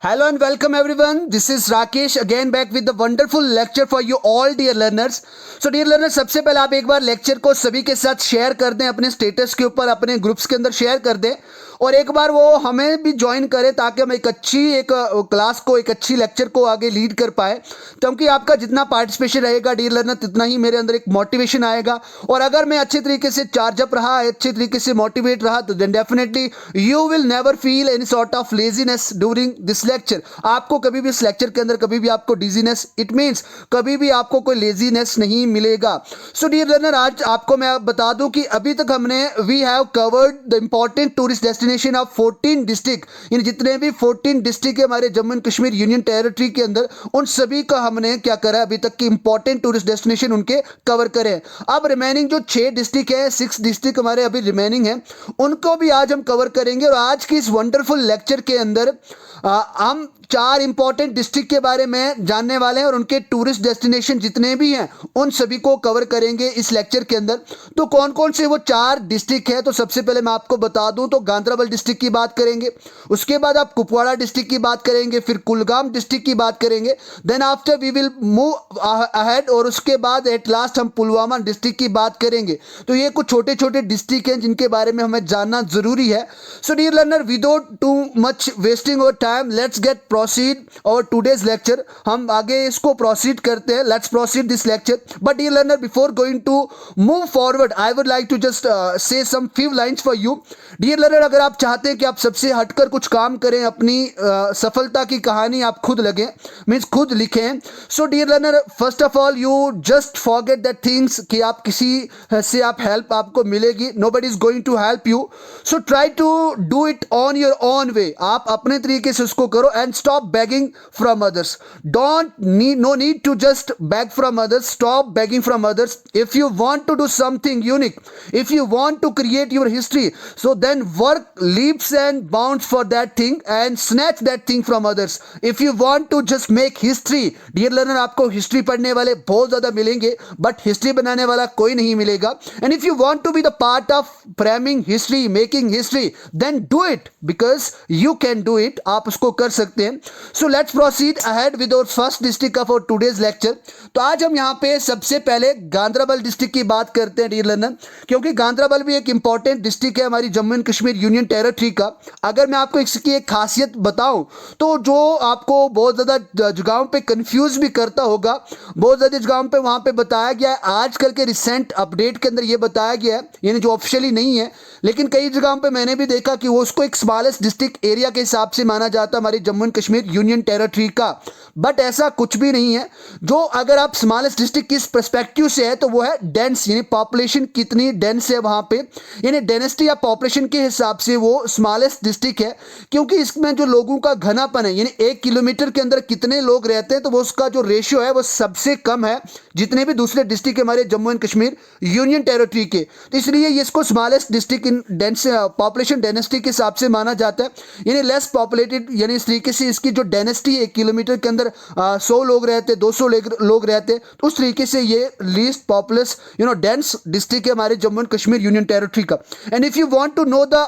Hello and welcome everyone. This is Rakesh again back with the wonderful lecture for you all dear learners. So dear learners, सबसे पहले आप एक बार lecture को सभी के साथ शेयर कर दें, अपने स्टेटस के ऊपर अपने ग्रुप्स के अंदर शेयर कर दें और एक बार वो हमें भी ज्वाइन करें ताकि हम एक क्लास को एक अच्छी लेक्चर को आगे लीड कर पाए। क्योंकि आपका जितना पार्टिसिपेशन रहेगा डियर लर्नर तितना ही मेरे अंदर एक मोटिवेशन आएगा और अगर मैं अच्छे तरीके से चार्ज अप रहा, अच्छे तरीके से मोटिवेट रहा तो then definitely you will never feel any sort of laziness during this lecture. आपको कभी भी इस लेक्चर के अंदर कभी भी आपको डिजीनेस, इट मीन्स कभी भी आपको कोई लेजीनेस नहीं मिलेगा। सो डियर लर्नर, आज आपको मैं बता दूं कि अभी तक हमने we have covered the important tourist destination of 14 district, यानी जितने भी 14 डिस्ट्रिक्ट है हमारे Jammu and Kashmir union territory के अंदर, उन सभी का हमने क्या करा अभी तक की इंपॉर्टेंट टूरिस्ट डेस्टिनेशन उनके कवर करें। अब रिमेनिंग जो 6 डिस्ट्रिक्ट है, 6 डिस्ट्रिक्ट हमारे अभी रिमेनिंग है, उनको भी आज हम कवर करेंगे और आज की इस वंडरफुल लेक्चर के अंदर हम 4 इंपॉर्टेंट डिस्ट्रिक्ट के बारे में जानने वाले हैं और उनके टूरिस्ट डेस्टिनेशन जितने भी हैं उन सभी को कवर करेंगे इस लेक्चर के अंदर। तो कौन कौन से वो 4 डिस्ट्रिक्ट है, तो सबसे पहले मैं आपको बता दूं तो गांधरबल डिस्ट्रिक्ट की बात करेंगे, उसके बाद आप कुपवाड़ा डिस्ट्रिक्ट की बात करेंगे, फिर कुलगाम डिस्ट्रिक्ट की बात करेंगे, then after we will move ahead और उसके बाद एट लास्ट हम पुलवामा डिस्ट्रिक्ट की बात करेंगे। तो ये कुछ छोटे छोटे डिस्ट्रिक्ट हैं जिनके बारे में हमें जानना जरूरी है। So dear learner, without too much wasting our time let's get proceed our today's lecture. हम आगे इसको प्रोसीड करते हैं, let's proceed this lecture. But dear learner, before going to move forward I would like to just say some few lines for you. Dear learner, अगर आप चाहते हैं कि आप सबसे हटकर कुछ काम करें, अपनी सफलता की कहानी आप खुद लगे, मीन्स खुद लिखें। So dear learner, first of all you just forget that things कि आप किसी से आप हेल्प आपको मिलेगी, nobody is going to help you. So try to do it on your own way, आप अपने तरीके से उसको करो and stop begging from others. No need to just beg from others. Stop begging from others. If you want to do something unique, if you want to create your history, so then work leaps and bounds for that thing and snatch that thing from others. If you want to just make history, dear learner, आपको history पढ़ने वाले बहुत ज़्यादा मिलेंगे but history बनाने वाला कोई नहीं मिलेगा। And if you want to be the part of framing history, making history, then do it because you can do it. आप उसको कर सकते हैं। So let's proceed ahead with our first district of our today's lecture. तो आज हम यहाँ पे सबसे पहले गांधरबल डिस्ट्रिक्ट की बात करते हैं डियर लर्नर, क्योंकि गांधरबल भी एक इंपॉर्टेंट डिस्ट्रिक्ट है हमारी Jammu and Kashmir union territory का। अगर मैं आपको इसकी एक खासियत बताऊं तो जो आपको बहुत ज़्यादा जगहों पे कंफ्यूज भी करता होगा, बहुत ज़्यादा जगहों पे वहाँ पे बताया गया है, आजकल के रिसेंट अपडेट के अंदर ये बताया गया है, यानी जो ऑफिशियली नहीं है लेकिन कई जगहों पे मैंने भी देखा कि वो उसको एक स्मॉलेस्ट डिस्ट्रिक्ट एरिया के हिसाब से माना जाता है हमारी Jammu and Kashmir union territory का। बट ऐसा कुछ भी नहीं है। जो अगर आप स्मॉलेस्ट डिस्ट्रिक्ट किस पर्सपेक्टिव से है तो वो है डेंस, यानी पॉपुलेशन कितनी डेंस है वहाँ पे, यानी डेंसिटी या पॉपुलेशन के हिसाब से वो स्मॉलेस्ट डिस्ट्रिक्ट है। क्योंकि इसमें जो लोगों का घनापन है, यानी 1 किलोमीटर के अंदर कितने लोग रहते हैं, तो वो उसका जो रेशियो है वो सबसे कम है जितने भी दूसरे डिस्ट्रिक्ट हमारे Jammu and Kashmir union territory के। तो इसलिए ये इसको smallest district in dense population density के हिसाब से माना जाता है, यानी लेस पॉपुलेटेड, यानी इस तरीके से इसकी जो डेंसिटी 1 किलोमीटर के अंदर 100 लोग रहते, 200 लोग रहते, तो उस तरीके से ये लीस्ट पॉपुलस डेंस डिस्ट्रिक्ट है हमारे Jammu and Kashmir union territory का। And if you want to know the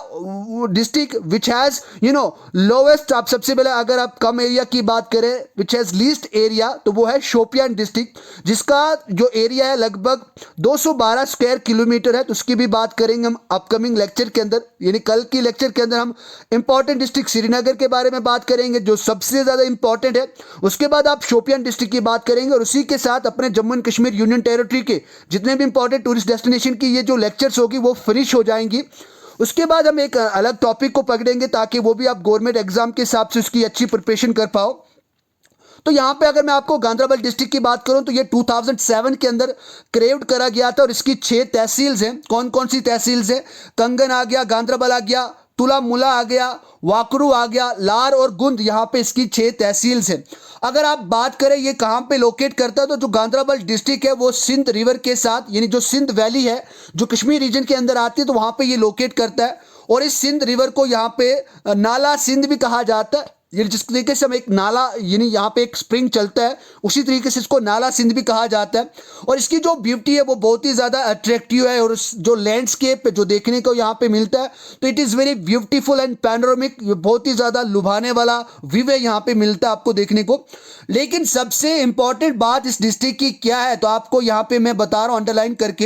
district which has lowest, आप सबसे पहले अगर आप कम एरिया की बात करें विच हैज लीस्ट एरिया तो वो है शोपियान डिस्ट्रिक्ट, जिसका जो एरिया है लगभग 212 स्क्वायर किलोमीटर है। तो उसकी भी बात करेंगे हम अपकमिंग लेक्चर के अंदर, यानी कल की लेक्चर के अंदर हम इंपॉर्टेंट डिस्ट्रिक्ट श्रीनगर के बारे में बात करेंगे जो सबसे ज़्यादा इंपॉर्टेंट है। उसके बाद आप शोपियान डिस्ट्रिक्ट की बात करेंगे और उसी के साथ अपने Jammu and Kashmir union territory के जितने भी इंपॉर्टेंट टूरिस्ट डेस्टिनेशन की ये जो लेक्चर्स होगी वो फिनिश हो जाएंगी। उसके बाद हम एक अलग टॉपिक को पकड़ेंगे ताकि वो भी आप गवर्नमेंट एग्जाम के हिसाब से उसकी अच्छी प्रिपरेशन कर पाओ। तो यहाँ पे अगर मैं आपको गांधरबल डिस्ट्रिक्ट की बात करूँ तो ये 2007 के अंदर क्रेव्ड करा गया था और इसकी 6 तहसील्स हैं। कौन कौन सी तहसील्स हैं? कंगन आ गया, गांधरबल आ गया, तुला मुला आ गया, वाकरू आ गया, लार और गुंद, यहाँ पे इसकी 6 तहसील्स हैं। अगर आप बात करें ये कहाँ पे लोकेट करता है तो जो गांधरबल डिस्ट्रिक्ट है वो सिंध रिवर के साथ, यानी जो सिंध वैली है जो कश्मीर रीजन के अंदर आती है तो वहाँ पे ये लोकेट करता है। और इस सिंध रिवर को यहाँ पे नाला सिंध भी कहा जाता है, ये जिस तरीके से हम एक नाला यानी यहाँ पे एक स्प्रिंग चलता है, उसी तरीके से इसको नाला सिंध भी कहा जाता है। और इसकी जो ब्यूटी है वो बहुत ही ज़्यादा अट्रैक्टिव है, और जो लैंडस्केप जो देखने को यहाँ पे मिलता है तो it is very beautiful and panoramic, बहुत ही ज़्यादा लुभाने वाला व्यू है यहाँ पे मिलता है आपको देखने को। लेकिन सबसे इंपॉर्टेंट बात इस डिस्ट्रिक्ट की क्या है, तो आपको यहाँ पे मैं बता रहा हूँ अंडरलाइन करके,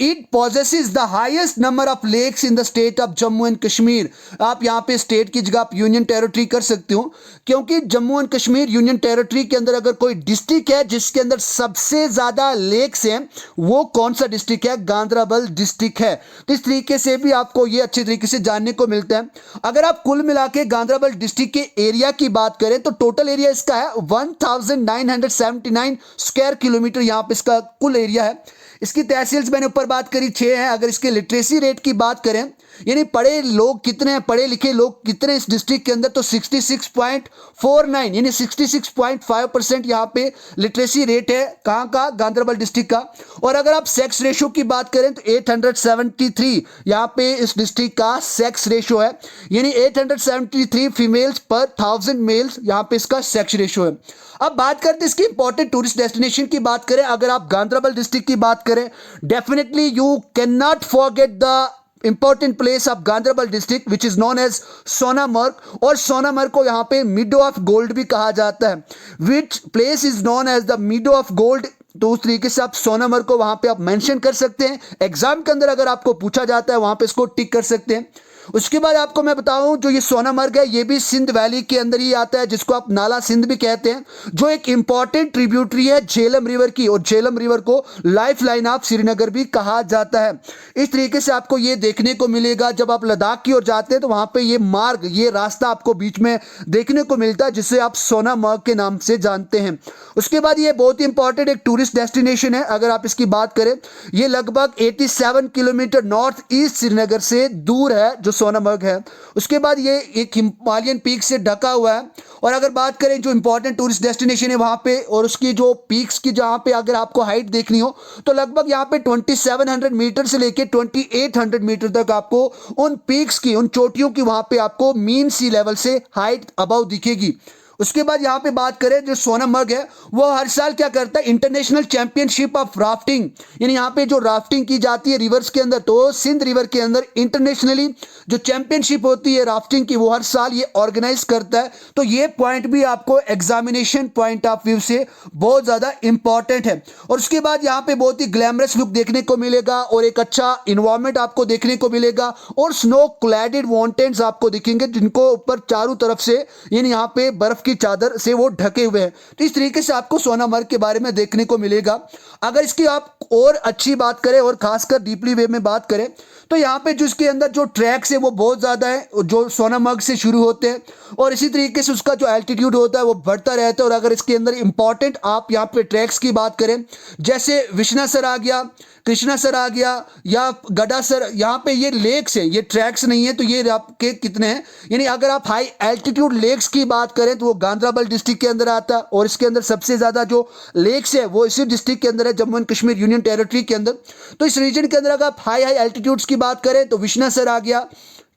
it possesses the highest number of lakes in the state of Jammu and Kashmir. आप यहाँ पे स्टेट की जगह आप यूनियन टेरिटरी कर सकते हो, क्योंकि Jammu and Kashmir union territory के अंदर अगर कोई डिस्ट्रिक्ट है जिसके अंदर सबसे ज्यादा लेक्स हैं, वो कौन सा डिस्ट्रिक्ट है? गांधरबल डिस्ट्रिक्ट है। तो इस तरीके से भी आपको ये अच्छे तरीके से जानने को मिलता है। अगर आप कुल मिला के गांधरबल डिस्ट्रिक्ट के एरिया की बात करें तो टोटल एरिया इसका है 1979 स्क्वायर किलोमीटर, यहाँ पे इसका कुल एरिया है। इसकी तहसील्स मैंने ऊपर बात करी 6 हैं। अगर इसके लिटरेसी रेट की बात करें, यानी पढ़े लोग कितने हैं, पढ़े लिखे लोग कितने इस डिस्ट्रिक्ट के अंदर, तो 66.49 यानी 66.5% यहाँ पे लिटरेसी रेट है। कहाँ का? गांधरबल डिस्ट्रिक्ट का। और अगर आप सेक्स रेशो की बात करें तो 873 यहाँ पे इस डिस्ट्रिक्ट का सेक्स रेशो है, यानी 873 फीमेल्स पर 1000 मेल्स यहाँ पे इसका सेक्स रेशो है। अब बात करते हैं इसकी इंपॉर्टेंट टूरिस्ट डेस्टिनेशन की बात करें। अगर आप गांधरबल डिस्ट्रिक्ट की बात करें, definitely you can not forget the important place of Ganderbal district which is known as Sonamarg, और सोनामर्ग को यहाँ पे मीडो ऑफ गोल्ड भी कहा जाता है। Which place is known as the meadow of gold, तो उस तरीके से आप सोनामर्ग को वहां पे आप मेंशन कर सकते हैं। एग्जाम के अंदर अगर आपको पूछा जाता है वहां पे इसको टिक कर सकते हैं। उसके बाद आपको मैं बताऊं, जो ये सोनामर्ग है ये भी सिंध वैली के अंदर ही आता है, जिसको आप नाला सिंध भी कहते हैं, जो एक इंपॉर्टेंट ट्रिब्यूटरी है झेलम रिवर की, और झेलम रिवर को लाइफ लाइन ऑफ श्रीनगर भी कहा जाता है। इस तरीके से आपको ये देखने को मिलेगा जब आप लद्दाख की ओर जाते हैं, तो वहां पे ये मार्ग, ये रास्ता आपको बीच में देखने को मिलता है, जिसे आप सोनामर्ग के नाम से जानते हैं। उसके बाद ये बहुत ही इंपॉर्टेंट एक टूरिस्ट डेस्टिनेशन है। अगर आप इसकी बात करें, ये लगभग 87 किलोमीटर नॉर्थ ईस्ट श्रीनगर से दूर है जो सोनामर्ग है। उसके बाद ये एक हिमालयन पीक से ढका हुआ है। और अगर बात करें जो इंपॉर्टेंट टूरिस्ट डेस्टिनेशन है वहां पे, और उसकी जो पीक्स की जहां पे अगर आपको हाइट देखनी हो, तो लगभग यहाँ पे 2700 मीटर से लेके 2800 मीटर तक आपको उन पीक्स की, उन चोटियों की वहां पे आपको मीन सी लेवल से हाइट अबव दिखेगी। उसके बाद यहाँ पे बात करें, जो सोनामर्ग है वो हर साल क्या करता है, इंटरनेशनल चैंपियनशिप ऑफ राफ्टिंग, यानी यहाँ पे जो राफ्टिंग की जाती है रिवर्स के अंदर, तो सिंध रिवर के अंदर इंटरनेशनली जो चैंपियनशिप होती है राफ्टिंग की, वो हर साल ये ऑर्गेनाइज करता है। तो ये पॉइंट भी आपको एग्जामिनेशन पॉइंट ऑफ व्यू से बहुत ज़्यादा इंपॉर्टेंट है। और उसके बाद यहाँ पे बहुत ही ग्लैमरस लुक देखने को मिलेगा, और एक अच्छा इन्वायरमेंट आपको देखने को मिलेगा, और स्नो क्लैडेड माउंटेन्स आपको दिखेंगे, जिनको ऊपर चारों तरफ से यानी यहाँ पे बर्फ की चादर से वो ढके हुए हैं। तो इस तरीके से आपको सोनामर्ग के बारे में देखने को मिलेगा। अगर इसकी आप और अच्छी बात करें और खासकर डीपली वे में बात करें, तो यहाँ पे जो इसके अंदर जो ट्रैक्स है वो बहुत ज़्यादा है, जो सोनामर्ग से शुरू होते हैं, और इसी तरीके से उसका जो एल्टीट्यूड होता है वो बढ़ता रहता है। और अगर इसके अंदर इंपॉर्टेंट आप यहाँ पे ट्रैक्स की बात करें, जैसे विश्नासर आ गया, कृष्णासर आ गया, या गडासर, यहाँ पे ये लेक्स है, ये ट्रैक्स नहीं है। तो ये आपके कितने हैं, यानी अगर आप हाई एल्टीट्यूड लेक्स की बात करें तो वो गांधरबल डिस्ट्रिक्ट के अंदर आता है, और इसके अंदर सबसे ज़्यादा जो लेक्स है वो इसी डिस्ट्रिक्ट के अंदर है, Jammu and Kashmir union territory के अंदर। तो इस रीजन के अंदर अगर आप हाई एल्टीट्यूड्स की बात करें तो विश्नासर आ गया,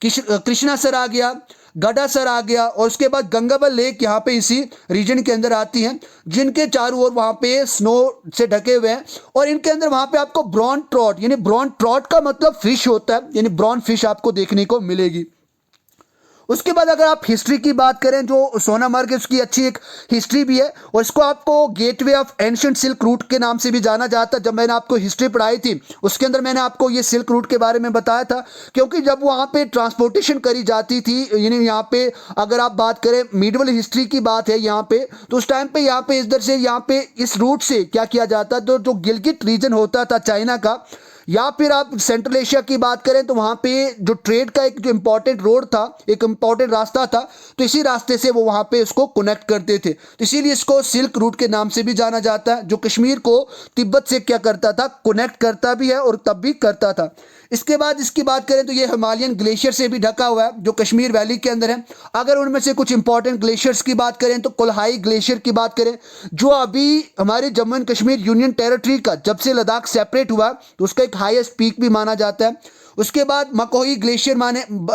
कृष्णासर आ गया, गडासर आ गया, और उसके बाद गंगाबल लेक यहाँ पे इसी रीजन के अंदर आती हैं, जिनके चारों ओर वहाँ पे स्नो से ढके हुए हैं। और इनके अंदर वहाँ पे आपको ब्रॉन ट्रॉट, यानी ब्रॉन ट्रॉट का मतलब फिश होता है, यानी ब्रॉन फिश आपको देखने को मिलेगी। उसके बाद अगर आप हिस्ट्री की बात करें, जो सोनामर्ग है उसकी अच्छी एक हिस्ट्री भी है, और इसको आपको gateway of ancient silk route के नाम से भी जाना जाता है। जब मैंने आपको हिस्ट्री पढ़ाई थी उसके अंदर मैंने आपको ये सिल्क रूट के बारे में बताया था, क्योंकि जब वहाँ पे ट्रांसपोर्टेशन करी जाती थी, यानी यहाँ पे अगर आप बात करें मिडिवल हिस्ट्री की बात है यहाँ पे, तो उस टाइम पे यहाँ पे इधर से यहाँ पे इस रूट से क्या किया जाता, तो जो गिलगिट रीजन होता था चाइना का, या फिर आप सेंट्रल एशिया की बात करें, तो वहाँ पे जो ट्रेड का एक जो इम्पॉर्टेंट रोड था, एक इम्पॉर्टेंट रास्ता था, तो इसी रास्ते से वो वहाँ पे इसको कनेक्ट करते थे। तो इसीलिए इसको सिल्क रूट के नाम से भी जाना जाता है, जो कश्मीर को तिब्बत से क्या करता था, कनेक्ट करता भी है और तब भी करता था। इसके बाद इसकी बात करें तो ये हिमालयन ग्लेशियर से भी ढका हुआ है, जो कश्मीर वैली के अंदर है। अगर उनमें से कुछ इंपॉर्टेंट ग्लेशियर्स की बात करें तो कोल्हाई ग्लेशियर की बात करें, जो अभी हमारे Jammu and Kashmir union territory का जब से लद्दाख सेपरेट हुआ तो उसका एक हाईएस्ट पीक भी माना जाता है। उसके बाद मकोही ग्लेशियर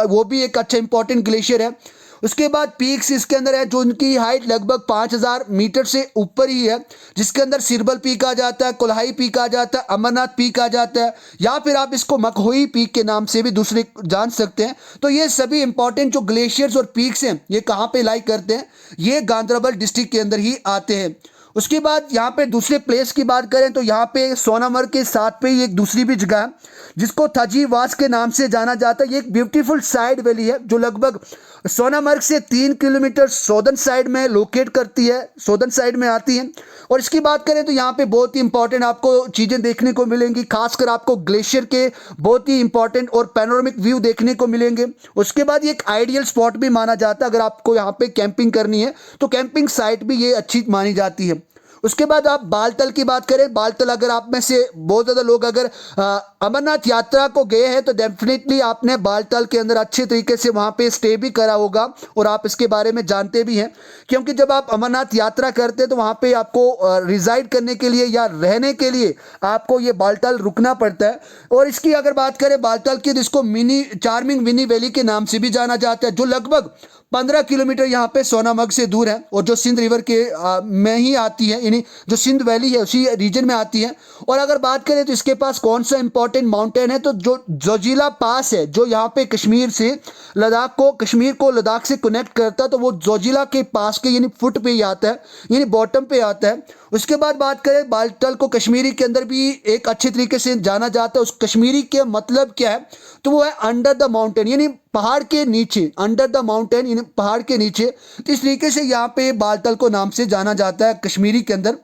वो भी एक अच्छा इंपॉर्टेंट ग्लेशियर है। उसके बाद पीक्स इसके अंदर है जो उनकी हाइट लगभग 5000 मीटर से ऊपर ही है, जिसके अंदर सिरबल पीक आ जाता है, कोल्हाई पीक आ जाता है, अमरनाथ पीक आ जाता है, या फिर आप इसको मखोई पीक के नाम से भी दूसरे जान सकते हैं। तो ये सभी इंपॉर्टेंट जो ग्लेशियर्स और पीक्स हैं ये कहाँ पे लाई करते हैं, ये गांधरबल डिस्ट्रिक्ट के अंदर ही आते हैं। उसके बाद यहाँ पे दूसरे प्लेस की बात करें तो यहाँ पे सोनामर्ग के साथ पे ही एक दूसरी भी जगह है जिसको थजीवास के नाम से जाना जाता है। ये एक ब्यूटीफुल साइड वैली है जो लगभग सोनामर्ग से 3 किलोमीटर सौदर्न साइड में लोकेट करती है, सौदर्न साइड में आती है। और इसकी बात करें तो यहाँ पे बहुत ही इंपॉर्टेंट आपको चीज़ें देखने को मिलेंगी, खासकर आपको ग्लेशियर के बहुत ही इंपॉर्टेंट और पैनोरामिक व्यू देखने को मिलेंगे। उसके बाद ये एक आइडियल स्पॉट भी माना जाता है, अगर आपको यहाँ पे कैंपिंग करनी है तो कैंपिंग साइट भी ये अच्छी मानी जाती है। उसके बाद आप बालतल की बात करें, बालतल अगर आप में से बहुत ज़्यादा लोग अगर अमरनाथ यात्रा को गए हैं तो डेफिनेटली आपने बालतल के अंदर अच्छे तरीके से वहाँ पे स्टे भी करा होगा और आप इसके बारे में जानते भी हैं, क्योंकि जब आप अमरनाथ यात्रा करते हैं तो वहाँ पे आपको रिजाइड करने के लिए या रहने के लिए आपको ये बालतल रुकना पड़ता है। और इसकी अगर बात करें बालतल की तो इसको मिनी चार्मिंग मिनी वैली के नाम से भी जाना जाता है, जो लगभग 15 किलोमीटर यहाँ पे सोनामर्ग से दूर है और जो सिंध रिवर के में ही आती है, यानी जो सिंध वैली है उसी रीजन में आती है। और अगर बात करें तो इसके पास कौन सा इंपॉर्टेंट माउंटेन है तो जो जोजिला पास है जो यहाँ पे कश्मीर से लद्दाख को कश्मीर को लद्दाख से कनेक्ट करता है, तो वो जोजिला के पास के यानी फुट पे ही आता है, यानी बॉटम पे आता है। उसके बाद बात करें बालतल को कश्मीरी के अंदर भी एक अच्छे तरीके से जाना जाता है। उस कश्मीरी के मतलब क्या है तो वो है अंडर द माउंटेन, यानी पहाड़ के नीचे, अंडर द माउंटेन यानी पहाड़ के नीचे। तो इस तरीके से यहाँ पे बालतल को नाम से जाना जाता है कश्मीरी के अंदर।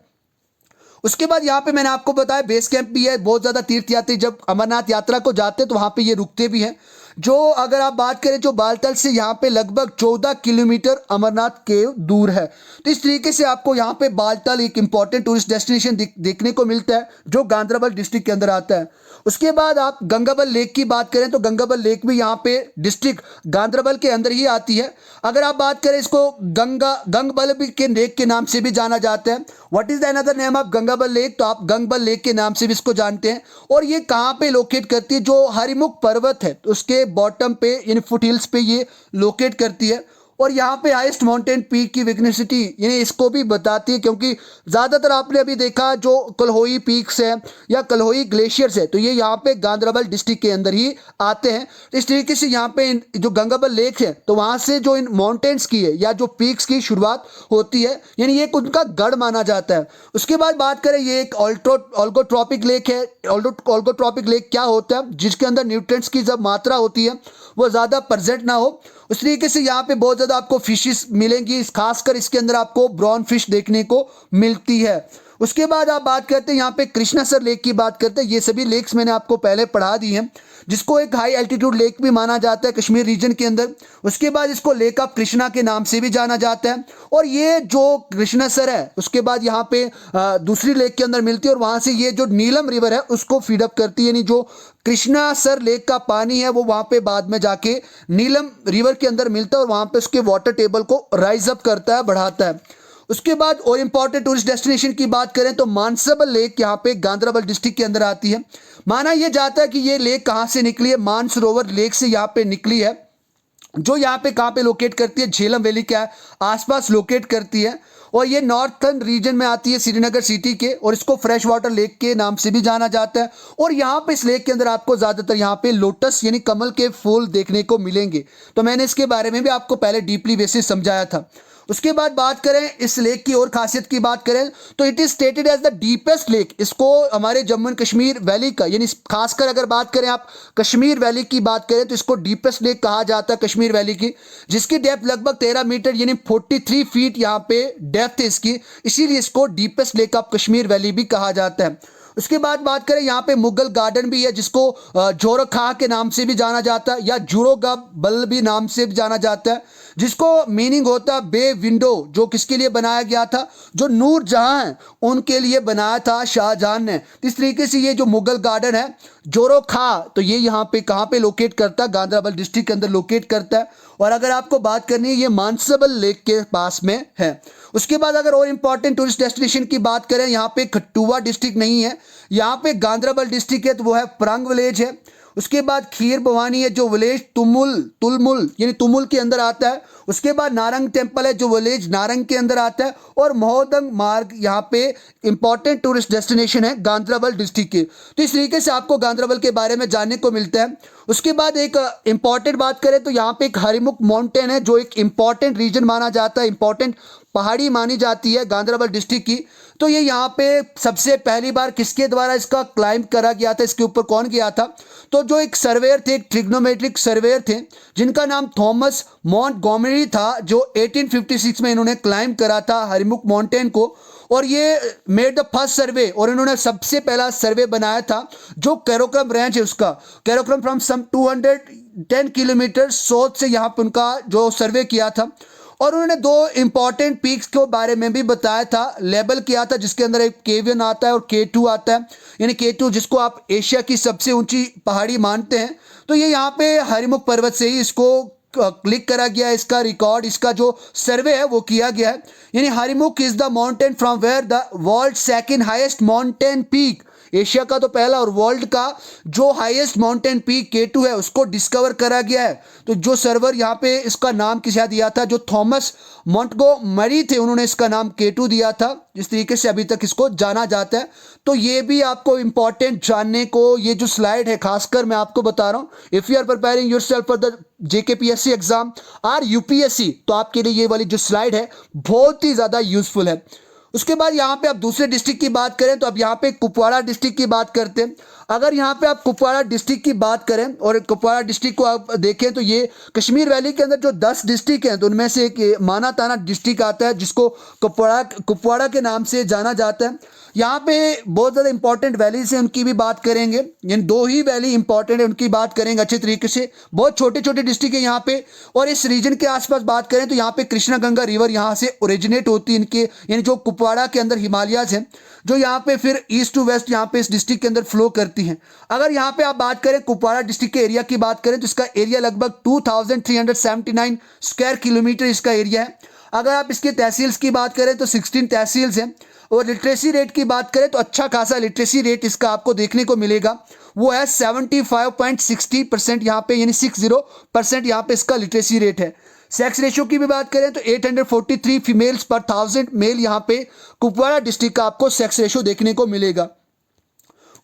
उसके बाद यहाँ पे मैंने आपको बताया बेस कैंप भी है, बहुत ज़्यादा तीर्थयात्री जब अमरनाथ यात्रा को जाते हैं तो वहाँ पे ये रुकते भी हैं। जो अगर आप बात करें जो बालतल से यहाँ पे लगभग 14 किलोमीटर अमरनाथ के दूर है। तो इस तरीके से आपको यहाँ पे बालतल एक इंपॉर्टेंट टूरिस्ट डेस्टिनेशन देखने को मिलता है जो गांधरबल डिस्ट्रिक्ट के अंदर आता है। उसके बाद आप गंगाबल लेक की बात करें तो गंगाबल लेक भी यहाँ पे डिस्ट्रिक्ट गांधरबल के अंदर ही आती है। अगर आप बात करें इसको गंगबल के लेक के नाम से भी जाना जाता है। What is the another name of Gangabal lake, तो आप गंगबल लेक के नाम से भी इसको जानते हैं। और ये कहाँ पे लोकेट करती है, जो हरिमुख पर्वत है तो उसके बॉटम पे यानी फुट हिल्स पे ये लोकेट करती है। और यहाँ पे हाईएस्ट माउंटेन पीक की विग्निसिटी यानी इसको भी बताती है, क्योंकि ज़्यादातर आपने अभी देखा जो कलहोई पीक्स है या कलहोई ग्लेशियर्स है तो ये यहाँ पे गांधरबल डिस्ट्रिक्ट के अंदर ही आते हैं। तो इस तरीके से यहाँ पे जो गंगाबल लेक है तो वहाँ से जो इन माउंटेन्स की है या जो पीक्स की शुरुआत होती है, यानी ये उनका गढ़ माना जाता है। उसके बाद बात करें ये एक ऑल्गोट्रॉपिक लेक है। ऑल्गोट्रॉपिक लेक क्या होता है, जिसके अंदर न्यूट्रिएंट्स की जब मात्रा होती है वो ज़्यादा प्रेजेंट ना हो, उस तरीके से यहाँ पे बहुत ज़्यादा आपको फिशेस मिलेंगी, खासकर इसके अंदर आपको ब्राउन फिश देखने को मिलती है। उसके बाद आप बात करते हैं यहाँ पे कृष्णासर लेक की बात करते हैं। ये सभी लेक्स मैंने आपको पहले पढ़ा दी हैं, जिसको एक हाई एल्टीट्यूड लेक भी माना जाता है कश्मीर रीजन के अंदर। उसके बाद इसको लेक ऑफ कृष्णा के नाम से भी जाना जाता है। और ये जो कृष्णासर है उसके बाद यहाँ पे दूसरी लेक के अंदर मिलती है और वहाँ से ये जो नीलम रिवर है उसको फीडअप करती है, यानी जो कृष्णासर लेक का पानी है वो वहाँ पे बाद में जाके नीलम रिवर के अंदर मिलता है और वहाँ पे उसके वाटर टेबल को राइज अप करता है, बढ़ाता है। उसके बाद और इंपॉर्टेंट टूरिस्ट डेस्टिनेशन की बात करें तो मानसबल लेक यहाँ पे गांधरबल डिस्ट्रिक्ट के अंदर आती है। माना यह जाता है कि ये लेक कहाँ से निकली है, मानसरोवर लेक से यहाँ पे निकली है, जो यहाँ पे कहाँ पे लोकेट करती है, झेलम वैली के आसपास लोकेट करती है। और ये नॉर्थर्न रीजन में आती है श्रीनगर सिटी के, और इसको फ्रेश वाटर लेक के नाम से भी जाना जाता है। और यहाँ पे इस लेक के अंदर आपको ज़्यादातर यहाँ पे लोटस यानी कमल के फूल देखने को मिलेंगे। तो मैंने इसके बारे में भी आपको पहले डीपली बेसिस समझाया था। उसके बाद बात करें इस लेक की और खासियत की बात करें तो it is stated as the deepest lake. इसको हमारे जम्मू एंड कश्मीर वैली का, यानी खासकर अगर बात करें आप कश्मीर वैली की बात करें तो इसको डीपेस्ट लेक कहा जाता है कश्मीर वैली की, जिसकी डेप्थ लगभग 13 मीटर यानी 43 फीट यहाँ पे डेप्थ है इसकी, इसीलिए इसको deepest lake of Kashmir valley भी कहा जाता है। उसके बाद बात करें यहाँ पे मुगल गार्डन भी है, जिसको जोरखा के नाम से भी जाना जाता है या जुड़ोगा बल भी नाम से भी जाना जाता है, जिसको मीनिंग होता है बे विंडो, जो किसके लिए बनाया गया था, जो नूर जहां हैं उनके लिए बनाया था शाहजहां ने। इस तरीके से ये जो मुगल गार्डन है जोरोखा, तो ये यहाँ पे कहाँ पे लोकेट करता है, गांधरबल डिस्ट्रिक्ट के अंदर लोकेट करता है। और अगर आपको बात करनी है ये मानसबल लेक के पास में है। उसके बाद अगर और इंपॉर्टेंट टूरिस्ट डेस्टिनेशन की बात करें, यहाँ पे कठुआ डिस्ट्रिक्ट नहीं है, यहाँ पे गांधरबल डिस्ट्रिक्ट है तो वो है प्रंग विलेज है। उसके बाद खीर भवानी है जो विलेज तुलमुल यानी तुमुल के अंदर आता है। उसके बाद नारंग टेम्पल है जो विलेज नारंग के अंदर आता है। और महोदंग मार्ग यहाँ पे इंपॉर्टेंट टूरिस्ट डेस्टिनेशन है गांधरबल डिस्ट्रिक्ट के। तो इस तरीके से आपको गांधरबल के बारे में जानने को मिलता है। उसके बाद एक इंपॉर्टेंट बात करें तो यहाँ पे एक हरिमुख माउंटेन है जो एक इंपॉर्टेंट रीजन माना जाता है, इंपॉर्टेंट पहाड़ी मानी जाती है गांधरबल डिस्ट्रिक्ट की। तो ये यहाँ पे सबसे पहली बार किसके द्वारा इसका क्लाइंब करा गया था, इसके ऊपर कौन गया था? तो जो एक सर्वेयर थे, एक ट्रिग्नोमेट्रिक सर्वेयर थे जिनका नाम थॉमस मॉन्टगोमरी था, जो 1856 में इन्होंने क्लाइंब करा था हरिमुख माउंटेन को। और ये मेड द फर्स्ट सर्वे, और इन्होंने सबसे पहला सर्वे बनाया था जो कैरोक्रम रेंज है उसका। कैरोक्रम फ्रॉम सम 210 किलोमीटर साउथ से यहाँ पे उनका जो सर्वे किया था। और उन्होंने दो इंपॉर्टेंट पीक्स के बारे में भी बताया था, लेबल किया था, जिसके अंदर एक K1 आता है और K2 आता है। यानी K2 जिसको आप एशिया की सबसे ऊंची पहाड़ी मानते हैं। तो ये यहाँ पे हरिमुख पर्वत से ही इसको क्लिक करा गया है, इसका रिकॉर्ड, इसका जो सर्वे है वो किया गया है। यानी Harimukh is the mountain from where the world second highest mountain peak, Asia का तो पहला और वर्ल्ड का जो हाईएस्ट माउंटेन पीक K2 है उसको डिस्कवर करा गया है। तो जो सर्वर यहाँ पे इसका नाम किसे दिया था, जो थॉमस मॉन्टगोमरी थे, उन्होंने इसका नाम K2 दिया था। इस तरीके से अभी तक इसको जाना जाता है। तो ये भी आपको इंपॉर्टेंट जानने को, ये जो स्लाइड है खासकर मैं आपको बता रहा हूँ, if you are preparing yourself for the JKPSC exam और UPSC, तो आपके लिए ये वाली जो स्लाइड है बहुत ही ज़्यादा यूजफुल है। उसके बाद यहाँ पे आप दूसरे डिस्ट्रिक्ट की बात करें तो अब यहाँ पे कुपवाड़ा डिस्ट्रिक्ट की बात करते हैं। अगर यहाँ पे आप कुपवाड़ा डिस्ट्रिक्ट की बात करें और कुपवाड़ा डिस्ट्रिक्ट को आप देखें तो ये कश्मीर वैली के अंदर जो 10 डिस्ट्रिक्ट हैं तो उनमें से एक माना ताना डिस्ट्रिक्ट आता है जिसको कुपवाड़ा के नाम से जाना जाता है। यहाँ पे बहुत ज़्यादा इंपॉर्टेंट वैलीज हैं, उनकी भी बात करेंगे। यानी 2 ही वैली इंपॉर्टेंट है, उनकी बात करेंगे अच्छे तरीके से। बहुत छोटे छोटे डिस्ट्रिक्ट है यहाँ पे। और इस रीजन के आसपास बात करें तो यहाँ पे कृष्णा गंगा रिवर यहाँ से ओरिजिनेट होती है इनके, यानी जो कुपवाड़ा के अंदर हिमालयाज हैं जो यहाँ पे फिर ईस्ट टू वेस्ट यहाँ पे इस डिस्ट्रिक्ट के अंदर फ्लो करती हैं। अगर यहाँ पे आप बात करें कुपवाड़ा डिस्ट्रिक्ट के एरिया की बात करें तो इसका एरिया लगभग 2379 स्क्वायर किलोमीटर इसका एरिया है। अगर आप इसके तहसील्स की बात करें तो 16 तहसील्स हैं। और लिटरेसी रेट की बात करें तो अच्छा खासा लिटरेसी रेट इसका आपको देखने को मिलेगा, वो है 75.60% यहाँ पे, यानी 60% यहाँ पे इसका लिटरेसी रेट है। सेक्स रेशियो की भी बात करें तो 843 फीमेल्स पर 1000 मेल यहाँ पे कुपवाड़ा डिस्ट्रिक्ट का आपको सेक्स रेशियो देखने को मिलेगा।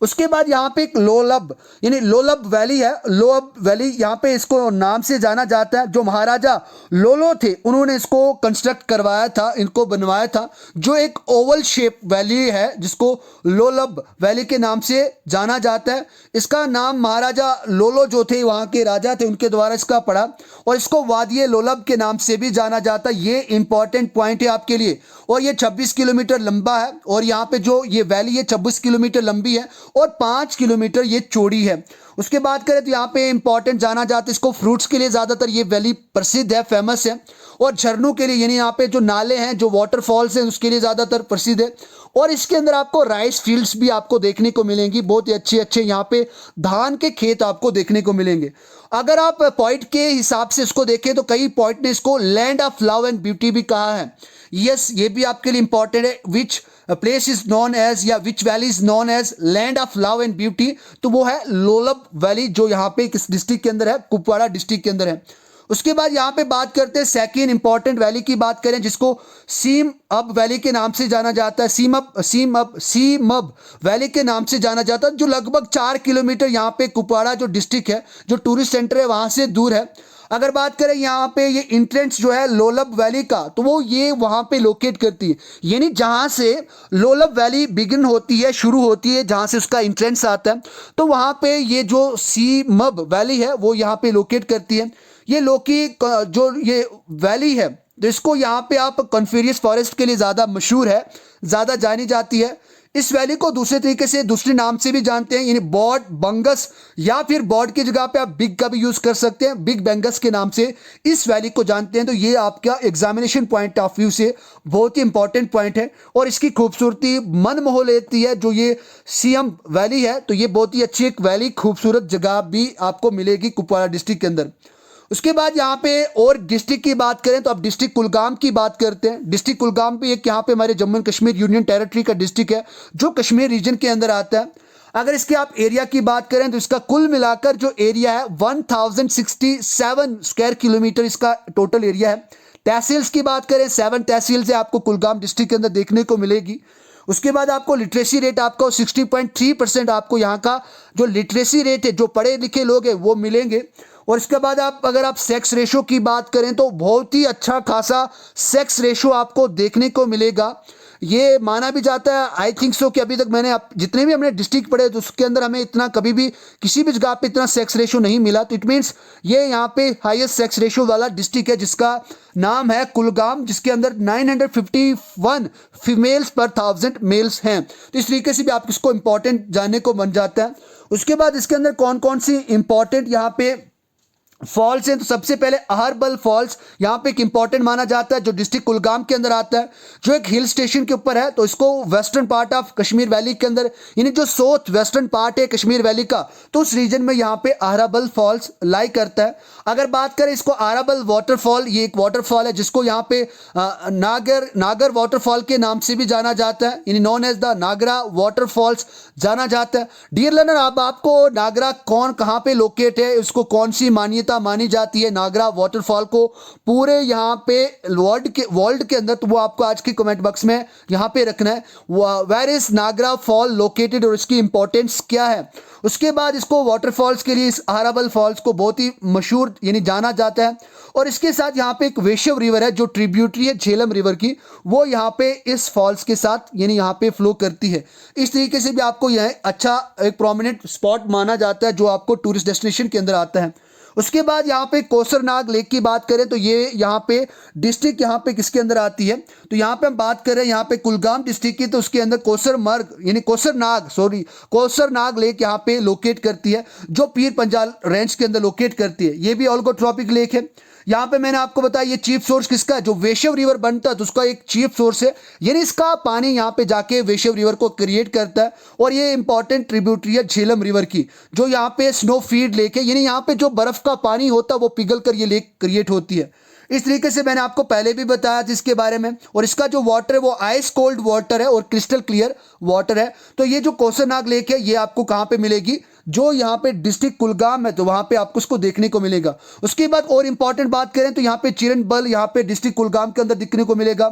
उसके बाद यहाँ पे एक लोलब यानी लोलब वैली है। लोलब वैली यहाँ पे इसको नाम से जाना जाता है, जो महाराजा लोलो थे उन्होंने इसको कंस्ट्रक्ट करवाया था, इनको बनवाया था। जो एक ओवल शेप वैली है जिसको लोलब वैली के नाम से जाना जाता है। इसका नाम महाराजा लोलो जो थे वहाँ के राजा थे उनके द्वारा इसका पड़ा, और इसको वादिये लोलब के नाम से भी जाना जाता है। ये इंपॉर्टेंट पॉइंट है आपके लिए। और ये 26 किलोमीटर लंबा है, और यहाँ पे जो ये वैली है 26 किलोमीटर लंबी है और 5 किलोमीटर ये चौड़ी है। उसके बाद करें तो यहाँ पे इंपॉर्टेंट जाना जाता है, इसको फ्रूट्स के लिए ज़्यादातर ये वैली प्रसिद्ध है, फेमस है। और झरनों के लिए, यानी यहाँ पे जो नाले हैं, जो वाटरफॉल्स हैं, उसके लिए ज़्यादातर प्रसिद्ध है। और इसके अंदर आपको राइस फील्ड्स भी आपको देखने को मिलेंगी, बहुत ही अच्छे अच्छे यहाँ पे धान के खेत आपको देखने को मिलेंगे। अगर आप पॉइंट के हिसाब से इसको देखें तो कई पॉइंट ने इसको land of love and beauty भी कहा है। यस, ये भी आपके लिए इंपॉर्टेंट है। Which place is known as या which valley is known as land of love and beauty, तो वो है लोलब वैली, जो यहाँ पे किस डिस्ट्रिक्ट के अंदर है, कुपवाड़ा डिस्ट्रिक्ट के अंदर है। उसके बाद यहाँ पे बात करते हैं सेकेंड इंपॉर्टेंट वैली की बात करें, जिसको सीम अब वैली के नाम से जाना जाता है। सीमब वैली के नाम से जाना जाता है, जो लगभग 4 किलोमीटर यहाँ पे कुपवाड़ा जो डिस्ट्रिक्ट है, जो टूरिस्ट सेंटर है, वहाँ से दूर है। अगर बात करें यहाँ पे ये इंट्रेंस जो है लोलब वैली का, तो वो ये वहाँ पे लोकेट करती है, यानी जहाँ से लोलब वैली बिगिन होती है, शुरू होती है, जहाँ से उसका इंट्रेंस आता है, तो वहाँ पे ये जो सीमब वैली है वो यहाँ पे लोकेट करती है। ये लोकी जो ये वैली है, तो इसको यहाँ पे आप कॉन्फेरियस फॉरेस्ट के लिए ज़्यादा मशहूर है, ज़्यादा जानी जाती है। इस वैली को दूसरे तरीके से दूसरे नाम से भी जानते हैं, यानी बॉड बंगस, या फिर बॉड की जगह पे आप बिग का भी यूज़ कर सकते हैं, बिग बेंगस के नाम से इस वैली को जानते हैं। तो ये आपका एग्जामिनेशन पॉइंट ऑफ व्यू से बहुत ही इंपॉर्टेंट पॉइंट है, और इसकी खूबसूरती मन मोह लेती है। जो ये सीएम वैली है, तो ये बहुत ही अच्छी एक वैली, खूबसूरत जगह भी आपको मिलेगी कुपवाड़ा डिस्ट्रिक्ट के अंदर। उसके बाद यहाँ पे और डिस्ट्रिक्ट की बात करें तो अब डिस्ट्रिक्ट कुलगाम की बात करते हैं। डिस्ट्रिक्ट कुलगाम भी एक यहाँ पे हमारे Jammu and Kashmir union territory का डिस्ट्रिक्ट है, जो कश्मीर रीजन के अंदर आता है। अगर इसके आप एरिया की बात करें तो इसका कुल मिलाकर जो एरिया है 1067 स्क्वायर किलोमीटर इसका टोटल एरिया है। तहसील्स की बात करें 7 तहसील से आपको कुलगाम डिस्ट्रिक्ट के अंदर देखने को मिलेगी। उसके बाद आपको लिटरेसी रेट आपको 60.3% आपको यहाँ का जो लिटरेसी रेट है, जो पढ़े लिखे लोग हैं वो मिलेंगे। और इसके बाद आप अगर आप सेक्स रेशो की बात करें तो बहुत ही अच्छा खासा सेक्स रेशो आपको देखने को मिलेगा। ये माना भी जाता है, आई थिंक सो, कि अभी तक मैंने जितने भी हमने डिस्ट्रिक्ट पढ़े तो उसके अंदर हमें इतना कभी भी किसी भी जगह पे इतना सेक्स रेशो नहीं मिला। तो इट मीन्स ये यहाँ पे हाईएस्ट सेक्स रेशो वाला डिस्ट्रिक्ट है जिसका नाम है कुलगाम, जिसके अंदर 951 फीमेल्स पर 1000 मेल्स हैं। तो इस तरीके से भी आप इसको इंपॉर्टेंट जानने को बन जाता है। उसके बाद इसके अंदर कौन कौन सी इंपॉर्टेंट यहाँ पे फॉल्स हैं, तो सबसे पहले अहरबल फॉल्स यहाँ पे एक इंपॉर्टेंट माना जाता है जो डिस्ट्रिक्ट कुलगाम के अंदर आता है, जो एक हिल स्टेशन के ऊपर है। तो इसको western part of Kashmir valley के अंदर, यानी जो साउथ वेस्टर्न पार्ट है कश्मीर वैली का, तो उस रीजन में यहाँ पे अहरबल फॉल्स लाई करता है। अगर बात करें इसको अहरबल वाटरफॉल, ये एक वाटरफॉल है जिसको यहाँ पे नागर वाटरफॉल के नाम से भी जाना जाता है, यानी known as the Niagara waterfalls जाना जाता है। डियर लर्नर, अब आपको नागरा कहाँ पे लोकेट है, उसको कौन सी मान्यता मानी जाती है नागरा वाटरफॉल को पूरे यहाँ पे वर्ल्ड के अंदर, तो वो आपको आज के कमेंट बॉक्स में यहाँ पे रखना है। Where is Niagara fall located और इसकी इंपॉर्टेंस क्या है। उसके बाद इसको वाटरफॉल्स के लिए इस अहरबल फॉल्स को बहुत ही मशहूर यानी जाना जाता है। और इसके साथ यहाँ पे एक वेशव रिवर है जो ट्रिब्यूटरी है झेलम रिवर की, वो यहाँ पे इस फॉल्स के साथ यानी यहाँ पे फ्लो करती है। इस तरीके से भी आपको यह अच्छा एक प्रोमिनेंट स्पॉट माना जाता है जो आपको टूरिस्ट डेस्टिनेशन के अंदर आता है। उसके बाद यहाँ पे कोसरनाग लेक की बात करें तो ये यहाँ पे डिस्ट्रिक्ट यहाँ पे किसके अंदर आती है, तो यहाँ पे हम बात करें यहाँ पे कुलगाम डिस्ट्रिक्ट की, तो उसके अंदर कोसरनाग लेक यहाँ पे लोकेट करती है जो पीर पंजाल रेंज के अंदर लोकेट करती है। ये भी ऑल्गोट्रॉपिक लेक है। यहाँ पे मैंने आपको बताया ये चीफ सोर्स किसका है, जो वेशव रिवर बनता है तो उसका एक चीफ सोर्स है, यानी इसका पानी यहाँ पे जाके वेशव रिवर को क्रिएट करता है। और ये इंपॉर्टेंट ट्रिब्यूटरी है झेलम रिवर की, जो यहाँ पे स्नो फीड लेक है, यानी यहाँ पे जो बर्फ का पानी होता है वो पिघल कर ये लेक क्रिएट होती है। इस तरीके से मैंने आपको पहले भी बताया जिसके बारे में। और इसका जो वाटर है वो आइस कोल्ड वाटर है और क्रिस्टल क्लियर वाटर है। तो ये जो कोसरनाग लेक है ये आपको कहाँ पे मिलेगी, जो यहाँ पे डिस्ट्रिक्ट कुलगाम है तो वहाँ पे आपको उसको देखने को मिलेगा। उसके बाद और इंपॉर्टेंट बात करें तो यहाँ पे चिरनबल यहाँ पे डिस्ट्रिक्ट कुलगाम के अंदर दिखने को मिलेगा।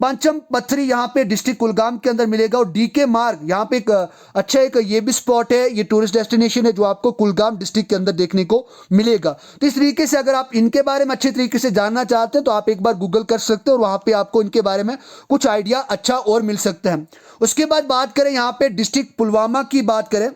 पंचम पथरी यहाँ पे डिस्ट्रिक्ट कुलगाम के अंदर मिलेगा। और डीके मार्ग यहाँ पे एक अच्छा एक ये भी स्पॉट है, ये टूरिस्ट डेस्टिनेशन है जो आपको कुलगाम डिस्ट्रिक्ट के अंदर देखने को मिलेगा। तो इस तरीके से अगर आप इनके बारे में अच्छे तरीके से जानना चाहते हैं तो आप एक बार गूगल कर सकते हो और वहाँ पे आपको इनके बारे में कुछ आइडिया अच्छा और मिल सकता है। उसके बाद बात करें यहाँ पे डिस्ट्रिक्ट पुलवामा की बात करें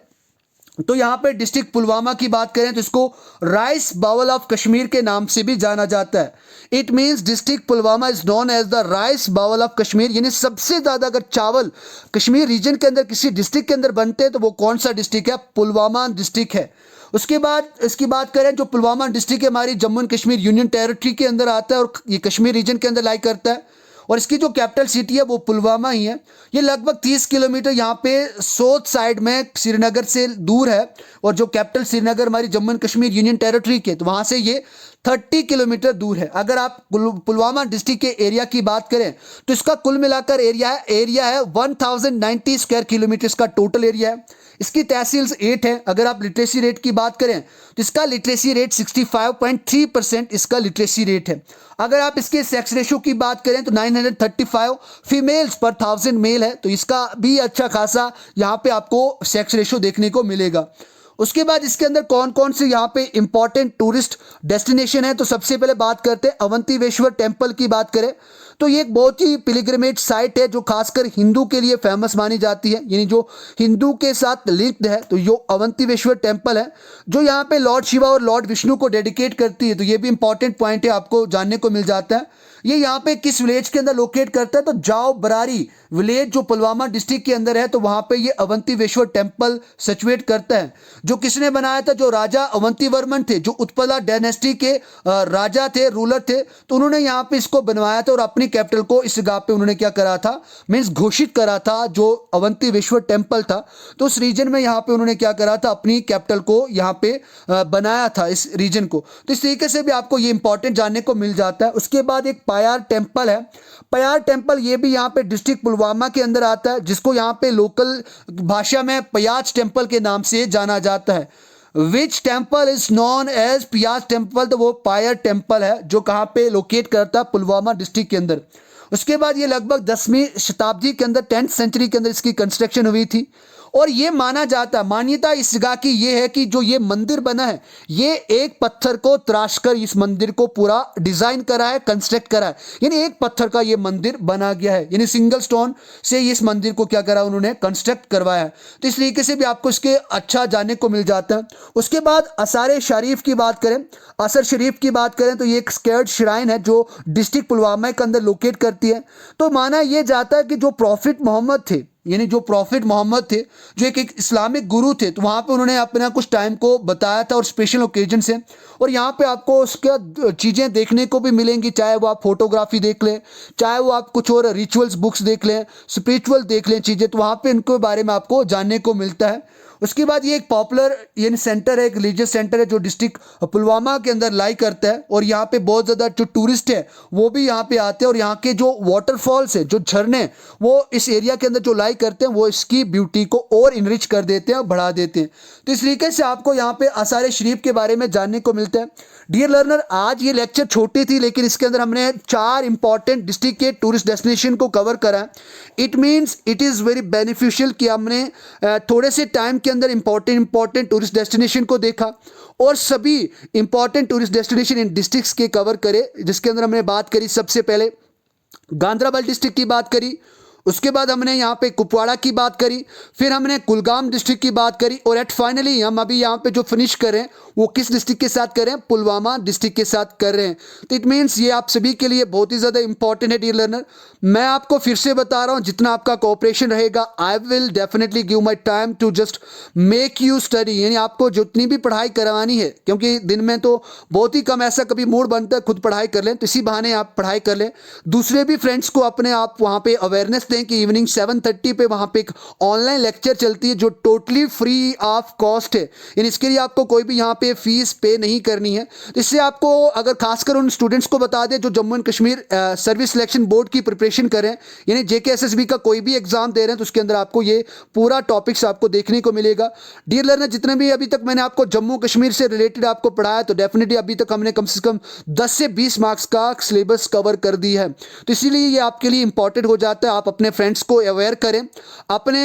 तो यहाँ पे डिस्ट्रिक्ट पुलवामा की बात करें तो इसको राइस बाउल ऑफ कश्मीर के नाम से भी जाना जाता है। It means district Pulwama is known as the rice bowl of Kashmir, यानी सबसे ज़्यादा अगर चावल कश्मीर रीजन के अंदर किसी डिस्ट्रिक्ट के अंदर बनते हैं तो वो कौन सा डिस्ट्रिक्ट है, पुलवामा डिस्ट्रिक्ट है। उसके बाद इसकी बात करें जो पुलवामा डिस्ट्रिक्ट है हमारी Jammu and Kashmir union territory के अंदर आता है और ये कश्मीर रीजन के अंदर लाई करता है। और इसकी जो कैपिटल सिटी है वो पुलवामा ही है। ये लगभग 30 किलोमीटर यहाँ पे साउथ साइड में श्रीनगर से दूर है। और जो कैपिटल श्रीनगर हमारी Jammu and Kashmir union territory के, तो वहाँ से ये 30 किलोमीटर दूर है। अगर आप पुलवामा डिस्ट्रिक्ट के एरिया की बात करें तो इसका कुल मिलाकर एरिया है 1090 स्क्वायर किलोमीटर इसका टोटल एरिया है। इसकी तहसील्स 8 है। अगर आप लिटरेसी रेट की बात करें तो इसका लिटरेसी रेट 65.3% इसका लिटरेसी रेट है। अगर आप इसके सेक्स रेशो की बात करें तो 935 फीमेल्स पर 1000 मेल है, तो इसका भी अच्छा खासा यहाँ पे आपको सेक्स रेशो देखने को मिलेगा। उसके बाद इसके अंदर कौन कौन से यहाँ पे इंपॉर्टेंट टूरिस्ट डेस्टिनेशन है, तो सबसे पहले बात करते हैं अवंतीवेश्वर टेम्पल की बात करें तो ये एक बहुत ही पिलग्रिमेज साइट है जो खासकर हिंदू के लिए फेमस मानी जाती है, यानी जो हिंदू के साथ लिंक्ड है। तो ये अवंतीवेश्वर टेम्पल है जो यहाँ पे लॉर्ड शिवा और लॉर्ड विष्णु को डेडिकेट करती है। तो ये भी इंपॉर्टेंट पॉइंट है, आपको जानने को मिल जाता है। ये यहाँ पे किस विलेज के अंदर लोकेट करता है, तो जाओ बरारी विलेज जो पुलवामा डिस्ट्रिक्ट के अंदर है, तो वहाँ पे ये अवंतीवेश्वर टेम्पल सिचुएट करता है। जो किसने बनाया था, जो राजा अवंतीवर्मन थे, जो उत्पला डायनेस्टी के राजा थे, रूलर थे, तो उन्होंने यहाँ पे इसको बनवाया था और अपनी कैपिटल को इस जगह पे उन्होंने क्या करा था, मीन्स घोषित करा था। जो अवंतीवेश्वर टेम्पल था तो उस रीजन में यहाँ पे उन्होंने क्या करा था, अपनी कैपिटल को यहाँ पे बनाया था इस रीजन को। तो इस तरीके से भी आपको ये इंपॉर्टेंट जानने को मिल जाता है। उसके बाद एक पायार टेम्पल है। पायार टेम्पल ये भी यहाँ पे डिस्ट्रिक्ट पुलवामा के अंदर आता है, जिसको यहाँ पे लोकल भाषा में पयाज टेम्पल के नाम से जाना जाता है। Which temple is known as पियाज टेम्पल, तो वो पायर टेम्पल है जो कहाँ पे लोकेट करता है, पुलवामा डिस्ट्रिक्ट के अंदर। उसके बाद ये लगभग 10वीं शताब्दी के अंदर 10th सेंचुरी के अंदर इसकी कंस्ट्रक्शन हुई थी। और ये माना जाता है, मान्यता इस जगह की ये है कि जो ये मंदिर बना है, ये एक पत्थर को तराश कर इस मंदिर को पूरा डिजाइन करा है, कंस्ट्रक्ट करा है, यानी एक पत्थर का ये मंदिर बना गया है, यानी सिंगल स्टोन से इस मंदिर को क्या करा उन्होंने, कंस्ट्रक्ट करवाया है। तो इस तरीके से भी आपको इसके अच्छा जानने को मिल जाता है। उसके बाद असर शरीफ की बात करें, असर शरीफ की बात करें तो ये एक स्केर्ड श्राइन है जो डिस्ट्रिक्ट पुलवामा के अंदर लोकेट करती है। तो माना यह जाता है कि जो प्रॉफिट मोहम्मद थे, यानी जो प्रॉफिट मोहम्मद थे, जो एक इस्लामिक गुरु थे, तो वहाँ पे उन्होंने अपना कुछ टाइम को बताया था और स्पेशल ओकेजन से। और यहाँ पे आपको उसका चीज़ें देखने को भी मिलेंगी, चाहे वो आप फोटोग्राफी देख लें, चाहे वो आप कुछ और रिचुअल्स बुक्स देख लें, स्पिरिचुअल देख लें चीज़ें, तो वहाँ पे इनके बारे में आपको जानने को मिलता है। उसके बाद ये एक पॉपुलर यानी सेंटर है, एक रिलीजियस सेंटर है जो डिस्ट्रिक्ट पुलवामा के अंदर लाई करता है। और यहाँ पे बहुत ज़्यादा जो टूरिस्ट है वो भी यहाँ पे आते हैं, और यहाँ के जो वाटरफॉल्स है, जो झरने, वो इस एरिया के अंदर जो लाई करते हैं वो इसकी ब्यूटी को और इनरिच कर देते हैं, बढ़ा देते हैं। तो इस तरीके से आपको यहाँ पे आसार शरीफ के बारे में जानने को मिलता है। डियर लर्नर, आज ये लेक्चर छोटी थी, लेकिन इसके अंदर हमने 4 इंपॉर्टेंट डिस्ट्रिक्ट के टूरिस्ट डेस्टिनेशन को कवर करा। It means it is very beneficial कि हमने थोड़े से टाइम के अंदर इंपॉर्टेंट टूरिस्ट डेस्टिनेशन को देखा और सभी important tourist destination in districts के कवर करे, जिसके अंदर हमने बात करी सबसे पहले गांधराबल डिस्ट्रिक्ट की बात करी, उसके बाद हमने यहाँ पे कुपवाड़ा की बात करी, फिर हमने कुलगाम डिस्ट्रिक्ट की बात करी, और एट फाइनली हम अभी यहाँ पे जो फिनिश कर रहे हैं वो किस डिस्ट्रिक्ट के साथ कर रहे हैं, पुलवामा डिस्ट्रिक्ट के साथ कर रहे हैं। तो इट मीन्स ये आप सभी के लिए बहुत ही ज़्यादा इंपॉर्टेंट है डियर लर्नर। मैं आपको फिर से बता रहा हूँ, जितना आपका कोऑपरेशन रहेगा, I will definitely give my time to just make you study, यानी आपको जितनी भी पढ़ाई करवानी है, क्योंकि दिन में तो बहुत ही कम ऐसा कभी मूड बनता है खुद पढ़ाई कर लें, तो इसी बहाने आप पढ़ाई कर लें। दूसरे भी फ्रेंड्स को अपने आप वहाँ पे अवेयरनेस दें कि इवनिंग 7:30 पे वहाँ पे एक ऑनलाइन लेक्चर चलती है जो टोटली फ्री ऑफ कॉस्ट है, यानी इसके लिए आपको कोई भी यहाँ पे फीस पे नहीं करनी है। इससे आपको, अगर खासकर उन स्टूडेंट्स को बता दें जो Jammu and Kashmir service selection board की प्रिपरेशन करें, यानी JKSSB का कोई भी एग्जाम दे रहे हैं, तो उसके अंदर आपको ये पूरा टॉपिक्स आपको देखने को मिलेगा। डियर लर्नर, जितने भी अभी तक मैंने आपको जम्मू कश्मीर से रिलेटेड आपको पढ़ाया, तो डेफिनेटली अभी तक हमने कम से कम 10 से 20 मार्क्स का सिलेबस कवर कर दी है। तो इसीलिए ये आपके लिए इंपॉर्टेंट हो जाता है। आप अपने फ्रेंड्स को अवेयर करें, अपने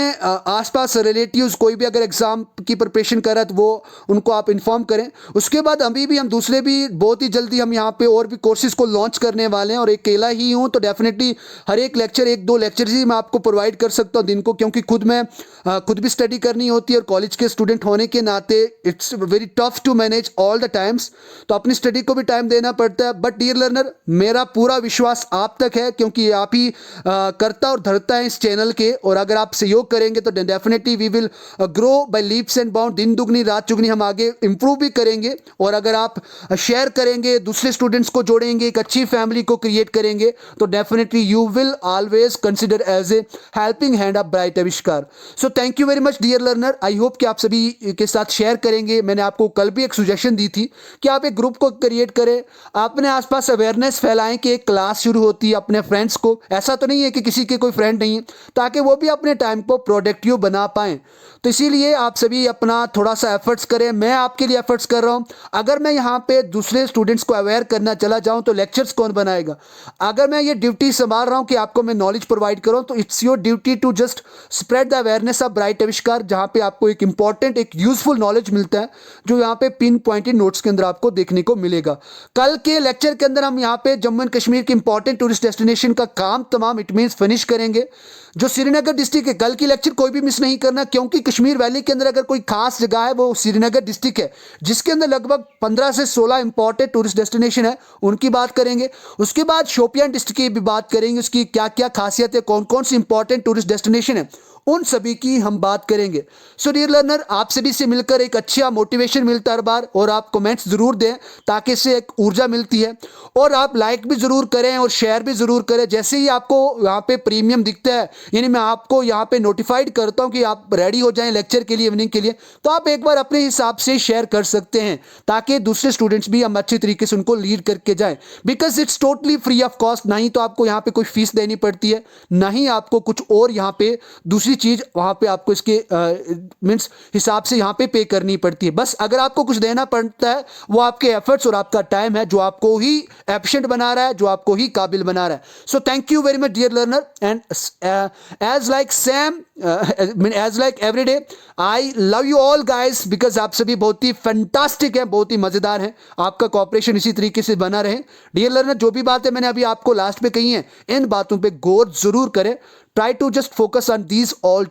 आसपास रिलेटिव्स कोई भी अगर एग्जाम की प्रिपरेशन कर रहा है तो वो उनको आप इन्फॉर्म करें। उसके बाद अभी भी हम दूसरे भी बहुत ही जल्दी हम यहाँ पे और भी कोर्सेज को लॉन्च करने वाले हैं, और अकेला ही हूँ तो डेफिनेटली हर एक लेक्चर 1-2 लेक्चर ही मैं आपको प्रोवाइड कर सकता हूँ दिन को, क्योंकि खुद भी स्टडी करनी होती है और कॉलेज के स्टूडेंट होने के नाते it's very tough to manage all the times, तो अपनी स्टडी को भी टाइम देना पड़ता है। बट डियर लर्नर, मेरा पूरा विश्वास आप तक है, क्योंकि आप ही करता और धरता है इस चैनल के, और अगर आप सहयोग करेंगे तो definitely we will grow by leaps and bound. दिन दुगनी रात चुगनी हम आगे इंप्रूव भी करेंगे, और अगर आप शेयर करेंगे, दूसरे स्टूडेंट्स को जोड़ेंगे, एक अच्छी फैमिली को क्रिएट करेंगे, तो definitely you will always consider as a helping hand of bright Aavishkar. So thank you very much dear learner. I hope कि आप सभी के साथ शेयर करेंगे। मैंने आपको कल भी एक सुजेशन दी थी कि आप एक ग्रुप को क्रिएट करें, अपने आसपास अवेयरनेस फैलाएं कि एक क्लास शुरू होती है, अपने फ्रेंड्स को, ऐसा तो नहीं है कि किसी के कोई फ्रेंड नहीं है, ताकि वो भी अपने टाइम को प्रोडक्टिव बना पाएं। तो इसीलिए आप सभी अपना थोड़ा सा एफर्ट्स करें, मैं आपके लिए एफर्ट्स कर रहा हूं। अगर मैं यहाँ पे दूसरे स्टूडेंट्स को अवेयर करना चला जाऊं तो लेक्चर्स कौन बनाएगा? अगर मैं ये ड्यूटी संभाल रहा हूं कि आपको मैं नॉलेज प्रोवाइड करूं, तो it's your duty to just spread the awareness of bright Avishkar, जहां पे आपको एक इंपॉर्टेंट, एक यूजफुल नॉलेज मिलता है, जो यहाँ पे पिन पॉइंटेड नोट्स के अंदर आपको देखने को मिलेगा। कल के लेक्चर के अंदर हम यहाँ पे जम्मू एंड कश्मीर के इंपॉर्टेंट टूरिस्ट डेस्टिनेशन का काम तमाम इट मीन्स फिनिश करेंगे। जो श्रीनगर डिस्ट्रिक्ट है, कल की लेक्चर कोई भी मिस नहीं करना, क्योंकि कश्मीर वैली के अंदर अगर कोई खास जगह है वो श्रीनगर डिस्ट्रिक्ट है, जिसके अंदर लगभग 15 से 16 इंपॉर्टेंट टूरिस्ट डेस्टिनेशन है, उनकी बात करेंगे। उसके बाद शोपियान डिस्ट्रिक्ट की भी बात करेंगे, उसकी क्या क्या खासियत है, कौन कौन सी इंपॉर्टेंट टूरिस्ट डेस्टिनेशन है, उन सभी की हम बात करेंगे। सो डियर लर्नर, आप सभी से मिलकर एक अच्छा मोटिवेशन मिलता है हर बार, और आप कमेंट्स ज़रूर दें ताकि इससे एक ऊर्जा मिलती है। और आप लाइक भी ज़रूर करें और शेयर भी ज़रूर करें। जैसे ही आपको यहाँ पे प्रीमियम दिखता है, यानी मैं आपको यहाँ पे नोटिफाइड करता हूँ कि आप रेडी हो जाएं लेक्चर के लिए, इवनिंग के लिए, तो आप एक बार अपने हिसाब से शेयर कर सकते हैं ताकि दूसरे स्टूडेंट्स भी हम अच्छी तरीके से उनको लीड करके जाएं। Because it's totally free of cost. ना ही तो आपको यहाँ पे कोई फीस देनी पड़ती है, ना ही आपको कुछ और यहाँ पे दूसरी चीज़ वहाँ पे आपको इसके मीन्स हिसाब से यहाँ पे करनी पड़ती है। बस अगर आपको कुछ देना पड़ता है, वो आपके एफर्ट्स और आपका टाइम है, जो आपको ही एफिशिएंट बना रहा है, जो आपको ही काबिल बना रहा है। So thank you very much dear learner, and as like same, as like every day, I love you all guys, because आप सभी बहुत ही फैंटास्टिक हैं, बहुत ही मजेदार हैं। आपका कॉपरेशन इसी तरीके से बना रहे। डियर लर्नर, जो भी बात है मैंने अभी आपको लास्ट में कही है, इन बातों पे गौर जरूर करें। Try to just focus on these all